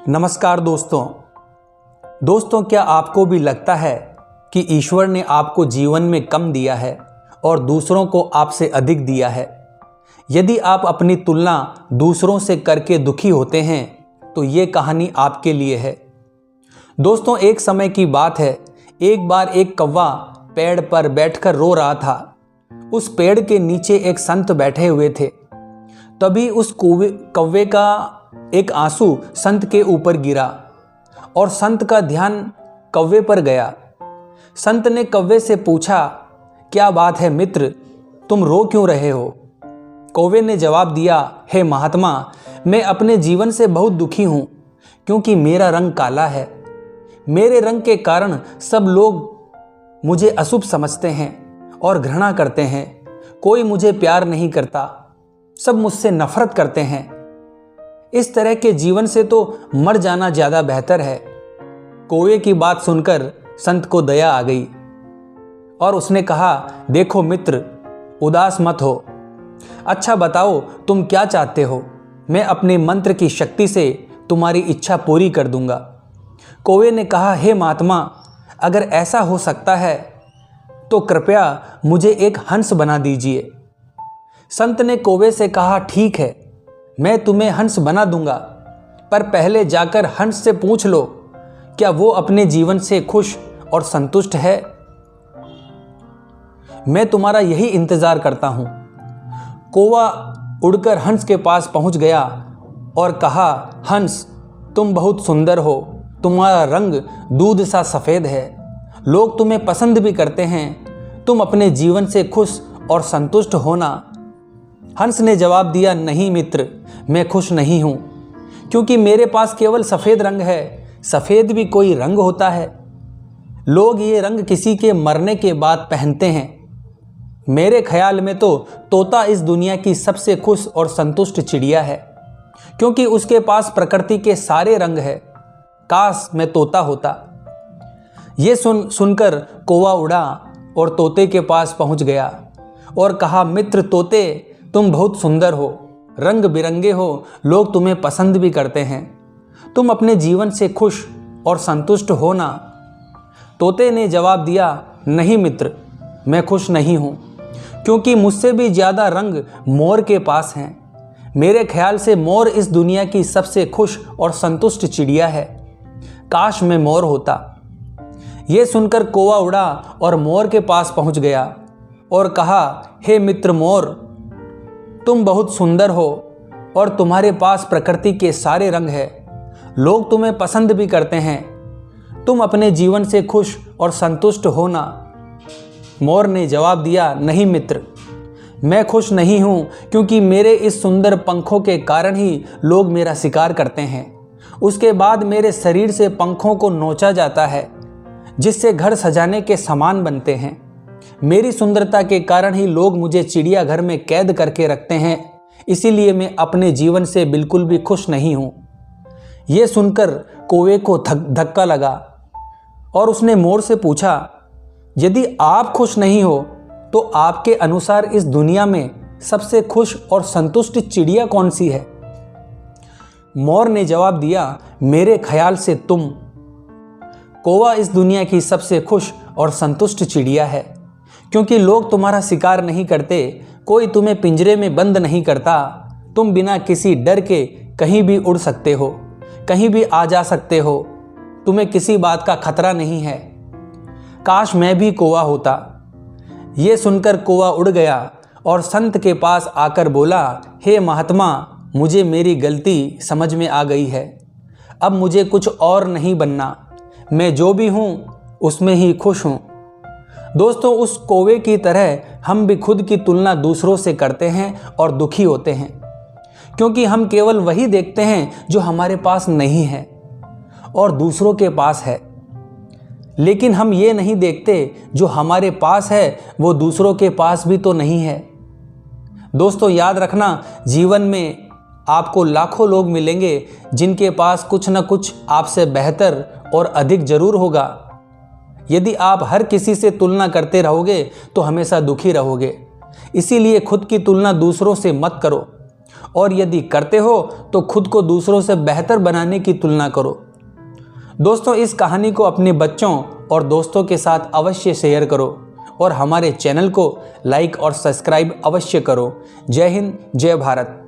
नमस्कार दोस्तों, क्या आपको भी लगता है कि ईश्वर ने आपको जीवन में कम दिया है और दूसरों को आपसे अधिक दिया है? यदि आप अपनी तुलना दूसरों से करके दुखी होते हैं तो ये कहानी आपके लिए है। दोस्तों, एक समय की बात है, एक बार एक कौवा पेड़ पर बैठकर रो रहा था। उस पेड़ के नीचे एक संत बैठे हुए थे। तभी उस कौवे का एक आंसू संत के ऊपर गिरा और संत का ध्यान कौवे पर गया। संत ने कौवे से पूछा, क्या बात है मित्र, तुम रो क्यों रहे हो? कौवे ने जवाब दिया, हे महात्मा, मैं अपने जीवन से बहुत दुखी हूँ क्योंकि मेरा रंग काला है। मेरे रंग के कारण सब लोग मुझे अशुभ समझते हैं और घृणा करते हैं। कोई मुझे प्यार नहीं करता, सब मुझसे नफरत करते हैं। इस तरह के जीवन से तो मर जाना ज़्यादा बेहतर है। कौवे की बात सुनकर संत को दया आ गई और उसने कहा, देखो मित्र, उदास मत हो। अच्छा बताओ, तुम क्या चाहते हो? मैं अपने मंत्र की शक्ति से तुम्हारी इच्छा पूरी कर दूंगा। कौवे ने कहा, हे महात्मा, अगर ऐसा हो सकता है तो कृपया मुझे एक हंस बना दीजिए। संत ने कौवे से कहा, ठीक है, मैं तुम्हें हंस बना दूंगा, पर पहले जाकर हंस से पूछ लो क्या वो अपने जीवन से खुश और संतुष्ट है। मैं तुम्हारा यही इंतजार करता हूं। कौवा उड़कर हंस के पास पहुंच गया और कहा, हंस, तुम बहुत सुंदर हो। तुम्हारा रंग दूध सा सफ़ेद है। लोग तुम्हें पसंद भी करते हैं। तुम अपने जीवन से खुश और संतुष्ट हो ना? हंस ने जवाब दिया, नहीं मित्र, मैं खुश नहीं हूँ क्योंकि मेरे पास केवल सफ़ेद रंग है। सफ़ेद भी कोई रंग होता है? लोग ये रंग किसी के मरने के बाद पहनते हैं। मेरे ख्याल में तो तोता इस दुनिया की सबसे खुश और संतुष्ट चिड़िया है क्योंकि उसके पास प्रकृति के सारे रंग है। काश मैं तोता होता। ये सुनकर कौवा उड़ा और तोते के पास पहुंच गया और कहा, मित्र तोते, तुम बहुत सुंदर हो, रंग बिरंगे हो, लोग तुम्हें पसंद भी करते हैं। तुम अपने जीवन से खुश और संतुष्ट हो ना? तोते ने जवाब दिया, नहीं मित्र, मैं खुश नहीं हूँ क्योंकि मुझसे भी ज़्यादा रंग मोर के पास हैं। मेरे ख्याल से मोर इस दुनिया की सबसे खुश और संतुष्ट चिड़िया है। काश मैं मोर होता। ये सुनकर कौवा उड़ा और मोर के पास पहुँच गया और कहा, हे मित्र मोर, तुम बहुत सुंदर हो और तुम्हारे पास प्रकृति के सारे रंग हैं। लोग तुम्हें पसंद भी करते हैं। तुम अपने जीवन से खुश और संतुष्ट हो ना? मोर ने जवाब दिया, नहीं मित्र, मैं खुश नहीं हूँ क्योंकि मेरे इस सुंदर पंखों के कारण ही लोग मेरा शिकार करते हैं। उसके बाद मेरे शरीर से पंखों को नोचा जाता है जिससे घर सजाने के सामान बनते हैं। मेरी सुंदरता के कारण ही लोग मुझे चिड़ियाघर में कैद करके रखते हैं। इसीलिए मैं अपने जीवन से बिल्कुल भी खुश नहीं हूँ। ये सुनकर कौवे को धक्का लगा और उसने मोर से पूछा, यदि आप खुश नहीं हो तो आपके अनुसार इस दुनिया में सबसे खुश और संतुष्ट चिड़िया कौन सी है? मोर ने जवाब दिया, मेरे ख्याल से तुम। कौवा इस दुनिया की सबसे खुश और संतुष्ट चिड़िया है क्योंकि लोग तुम्हारा शिकार नहीं करते। कोई तुम्हें पिंजरे में बंद नहीं करता। तुम बिना किसी डर के कहीं भी उड़ सकते हो, कहीं भी आ जा सकते हो। तुम्हें किसी बात का खतरा नहीं है। काश मैं भी कौवा होता। ये सुनकर कौवा उड़ गया और संत के पास आकर बोला, हे महात्मा, मुझे मेरी गलती समझ में आ गई है। अब मुझे कुछ और नहीं बनना। मैं जो भी हूँ उसमें ही खुश हूँ। दोस्तों, उस कौवे की तरह हम भी खुद की तुलना दूसरों से करते हैं और दुखी होते हैं क्योंकि हम केवल वही देखते हैं जो हमारे पास नहीं है और दूसरों के पास है, लेकिन हम ये नहीं देखते जो हमारे पास है वो दूसरों के पास भी तो नहीं है। दोस्तों, याद रखना, जीवन में आपको लाखों लोग मिलेंगे जिनके पास कुछ न कुछ आपसे बेहतर और अधिक जरूर होगा। यदि आप हर किसी से तुलना करते रहोगे तो हमेशा दुखी रहोगे। इसीलिए खुद की तुलना दूसरों से मत करो और यदि करते हो तो खुद को दूसरों से बेहतर बनाने की तुलना करो। दोस्तों, इस कहानी को अपने बच्चों और दोस्तों के साथ अवश्य शेयर करो और हमारे चैनल को लाइक और सब्सक्राइब अवश्य करो। जय हिंद, जय भारत।